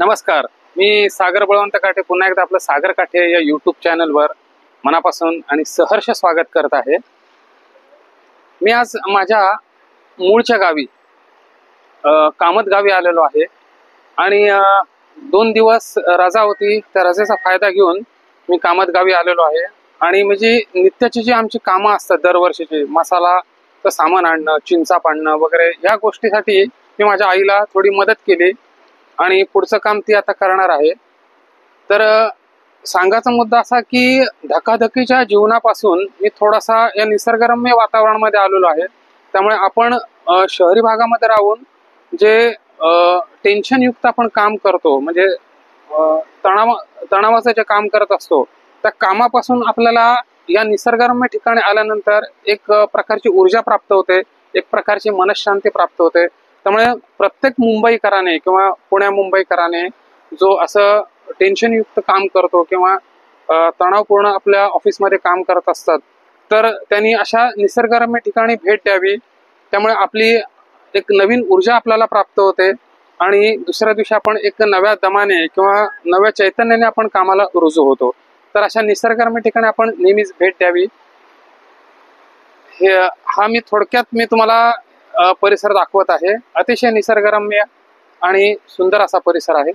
नमस्कार, मी सागर बळवंत काठे पुन्हा एकदा आपलं सागर काठे या यूट्यूब चॅनलवर मनापासून आणि सहर्ष स्वागत करत आहे। मी आज माझ्या मूळच्या गावी कामत गावी आलेलो आहे आणि 2 दिवस रजा होती। त्या रजेचा फायदा घेऊन मी कामत गावी आलेलो आहे आणि म्हणजे नित्याची जी आमची कामं असतात दरवर्षीची, मसालाचं सामान आणणं, चिंचा पाडणं वगैरे या गोष्टीसाठी मी माझ्या आईला थोडी मदत केली आणि पुढचं काम ती आता करणार आहे। तर सांगायचा मुद्दा असा की धकाधकीच्या जीवनापासून मी थोडासा या निसर्गरम्य वातावरणामध्ये आलेलो आहे। त्यामुळे आपण शहरी भागामध्ये राहून जे टेन्शन युक्त आपण काम करतो, म्हणजे तणावाचं जे काम करत असतो, त्या कामापासून आपल्याला या निसर्गरम्य ठिकाणी आल्यानंतर एक प्रकारची ऊर्जा प्राप्त होते, एक प्रकारची मनशांती प्राप्त होते। त्यामुळे प्रत्येक मुंबईकराने किंवा पुण्या मुंबईकराने जो असं टेन्शन युक्त काम करतो किंवा तणावपूर्ण आपल्या ऑफिसमध्ये काम करत असतात, तर त्यांनी अशा निसर्गरम्य ठिकाणी भेट द्यावी। त्यामुळे आपली एक नवीन ऊर्जा आपल्याला प्राप्त होते आणि दुसऱ्या दिवशी आपण एक नव्या दमाने किंवा नव्या चैतन्याने आपण कामाला रुजू होतो। तर अशा निसर्गरम्य ठिकाणी आपण नेहमीच भेट द्यावी। हा मी थोडक्यात तुम्हाला परिसर दाखवत आहे। अतिशय निसर्गरम्य आणि सुंदर असा परिसर आहे।